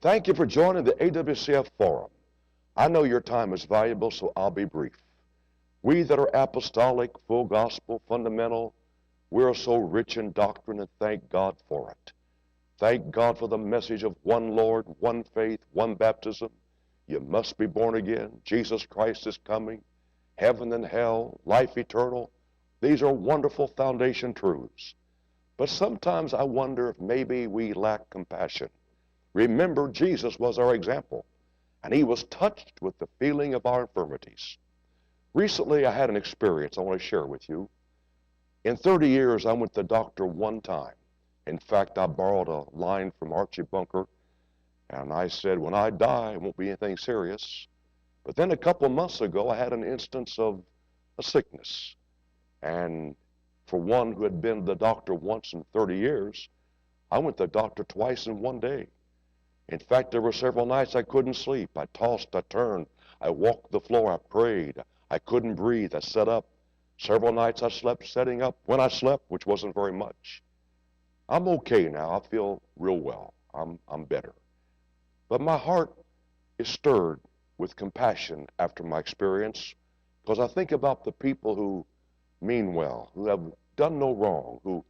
Thank you for joining the AWCF Forum. I know your time is valuable, so I'll be brief. We that are apostolic, full gospel, fundamental, we're so rich in doctrine, and thank God for it. Thank God for the message of one Lord, one faith, one baptism. You must be born again. Jesus Christ is coming. Heaven and hell, life eternal. These are wonderful foundation truths. But sometimes I wonder if maybe we lack compassion. Remember, Jesus was our example, and he was touched with the feeling of our infirmities. Recently, I had an experience I want to share with you. In 30 years, I went to the doctor one time. In fact, I borrowed a line from Archie Bunker, and I said, when I die, it won't be anything serious. But then a couple of months ago, I had an instance of a sickness. And for one who had been to the doctor once in 30 years, I went to the doctor twice in one day. In fact, there were several nights I couldn't sleep. I tossed, I turned, I walked the floor, I prayed. I couldn't breathe, I sat up. Several nights I slept sitting up when I slept, which wasn't very much. I'm okay now. I feel real well. I'm better. But my heart is stirred with compassion after my experience, because I think about the people who mean well, who have done no wrong, who,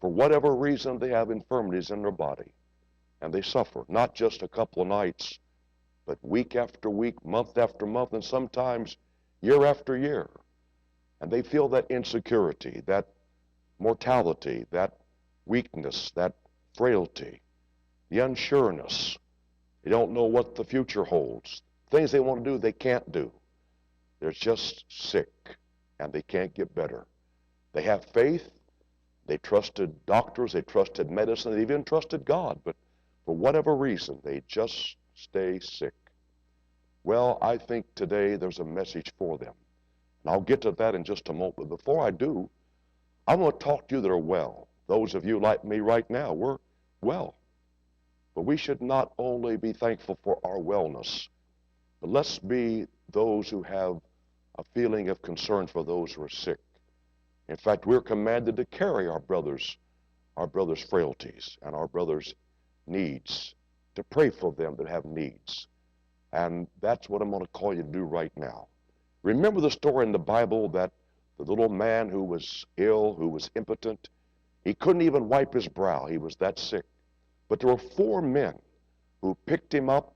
for whatever reason, they have infirmities in their body, and they suffer, not just a couple of nights, but week after week, month after month, and sometimes year after year. And they feel that insecurity, that mortality, that weakness, that frailty, the unsureness. They don't know what the future holds. Things they want to do, they can't do. They're just sick, and they can't get better. They have faith. They trusted doctors. They trusted medicine. They even trusted God. But for whatever reason, they just stay sick. Well, I think today there's a message for them. And I'll get to that in just a moment. But before I do, I want to talk to you that are well. Those of you like me right now, we're well. But we should not only be thankful for our wellness, but let's be those who have a feeling of concern for those who are sick. In fact, we're commanded to carry our brothers' frailties and our brothers' needs, to pray for them that have needs. And that's what I'm going to call you to do right now. Remember the story in the Bible that the little man who was ill, who was impotent, he couldn't even wipe his brow. He was that sick. But there were 4 men who picked him up,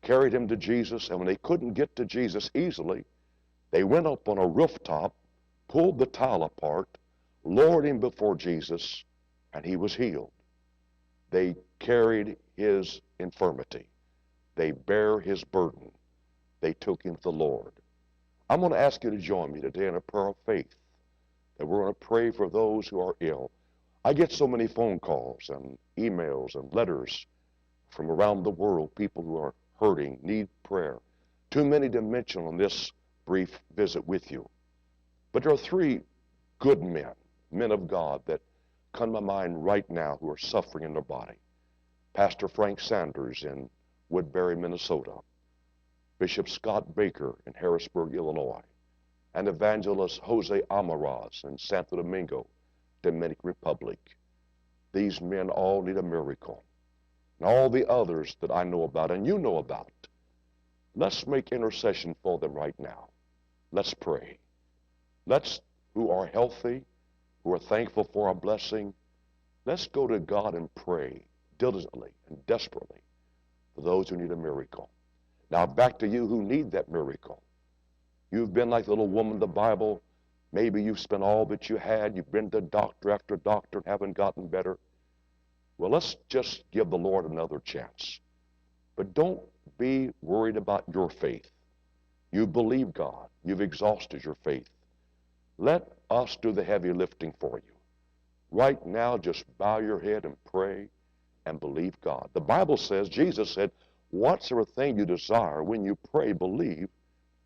carried him to Jesus, and when they couldn't get to Jesus easily, they went up on a rooftop, pulled the tile apart, lowered him before Jesus, and he was healed. They carried his infirmity. They bear his burden. They took him to the Lord. I'm going to ask you to join me today in a prayer of faith, that we're going to pray for those who are ill. I get so many phone calls and emails and letters from around the world, people who are hurting, need prayer. Too many to mention on this brief visit with you. But there are 3 good men of God, that come to my mind right now who are suffering in their body. Pastor Frank Sanders in Woodbury, Minnesota. Bishop Scott Baker in Harrisburg, Illinois. And Evangelist Jose Amaraz in Santo Domingo, Dominican Republic. These men all need a miracle. And all the others that I know about and you know about. Let's make intercession for them right now. Let's pray. Let's, who are healthy, who are thankful for our blessing, let's go to God and pray diligently and desperately for those who need a miracle. Now back to you who need that miracle. You've been like the little woman in the Bible. Maybe you've spent all that you had. You've been to doctor after doctor and haven't gotten better. Well, let's just give the Lord another chance. But don't be worried about your faith. You believe God. You've exhausted your faith. Let us do the heavy lifting for you. Right now, just bow your head and pray and believe God. The Bible says, Jesus said, whatsoever thing you desire, when you pray, believe,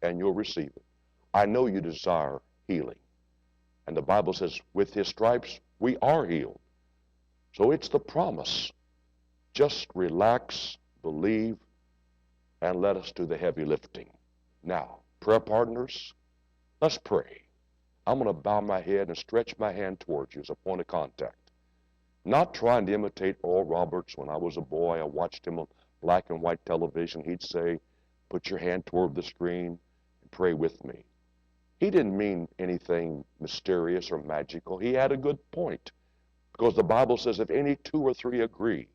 and you'll receive it. I know you desire healing. And the Bible says, with his stripes, we are healed. So it's the promise. Just relax, believe, and let us do the heavy lifting. Now, prayer partners, let's pray. I'm going to bow my head and stretch my hand towards you as a point of contact. Not trying to imitate Oral Roberts. When I was a boy, I watched him on black and white television, he'd say, put your hand toward the screen and pray with me. He didn't mean anything mysterious or magical. He had a good point, because the Bible says if any two or three agree,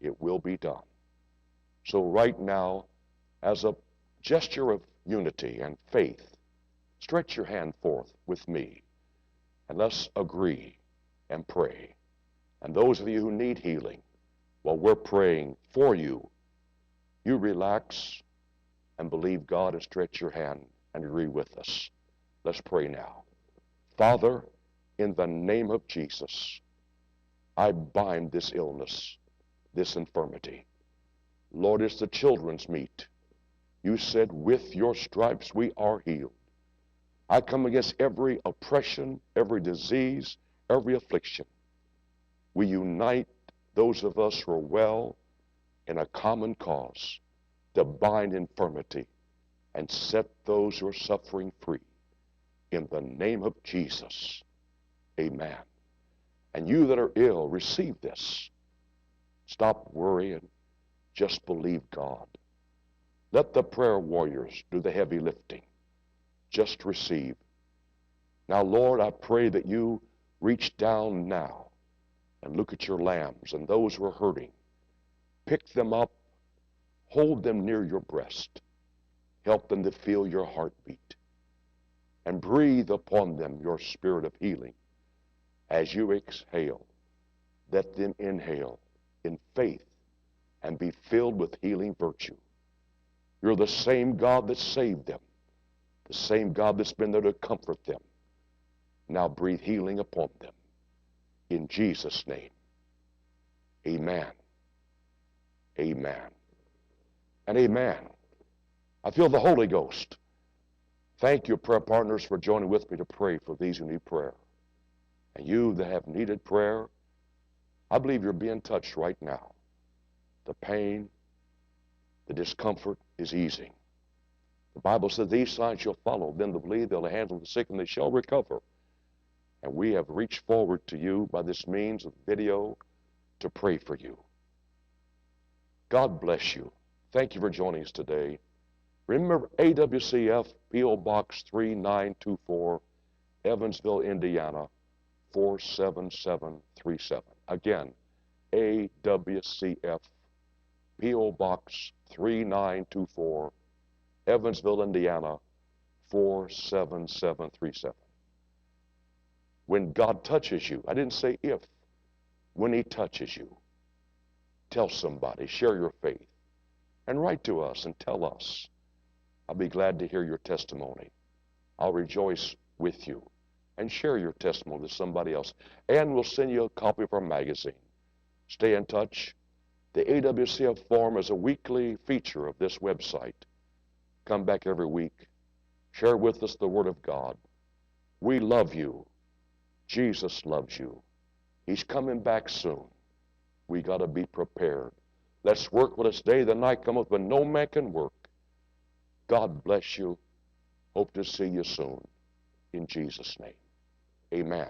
it will be done. So right now, as a gesture of unity and faith, stretch your hand forth with me, and let's agree and pray. And those of you who need healing, while we're praying for you, you relax and believe God and stretch your hand and agree with us. Let's pray now. Father, in the name of Jesus, I bind this illness, this infirmity. Lord, it's the children's meat. You said, with your stripes we are healed. I come against every oppression, every disease, every affliction. We unite those of us who are well in a common cause to bind infirmity and set those who are suffering free. In the name of Jesus, amen. And you that are ill, receive this. Stop worrying. Just believe God. Let the prayer warriors do the heavy lifting. Just receive. Now, Lord, I pray that you reach down now and look at your lambs and those who are hurting. Pick them up. Hold them near your breast. Help them to feel your heartbeat. And breathe upon them your spirit of healing. As you exhale, let them inhale in faith and be filled with healing virtue. You're the same God that saved them, the same God that's been there to comfort them. Now breathe healing upon them. In Jesus' name, amen, amen, and amen. I feel the Holy Ghost. Thank you, prayer partners, for joining with me to pray for these who need prayer. And you that have needed prayer, I believe you're being touched right now. The pain, the discomfort is easing. The Bible says these signs shall follow them that believe. They'll lay hands on the sick and they shall recover. And we have reached forward to you by this means of video to pray for you. God bless you. Thank you for joining us today. Remember, AWCF, P.O. Box 3924, Evansville, Indiana, 47737. Again, AWCF, P.O. Box 3924, Evansville, Indiana, 47737. When God touches you, I didn't say if, when he touches you, tell somebody, share your faith, and write to us and tell us. I'll be glad to hear your testimony. I'll rejoice with you and share your testimony with somebody else. And we'll send you a copy of our magazine. Stay in touch. The AWCF Forum is a weekly feature of this website. Come back every week. Share with us the Word of God. We love you. Jesus loves you. He's coming back soon. We got to be prepared. Let's work with us day. The night cometh when no man can work. God bless you. Hope to see you soon. In Jesus' name, amen.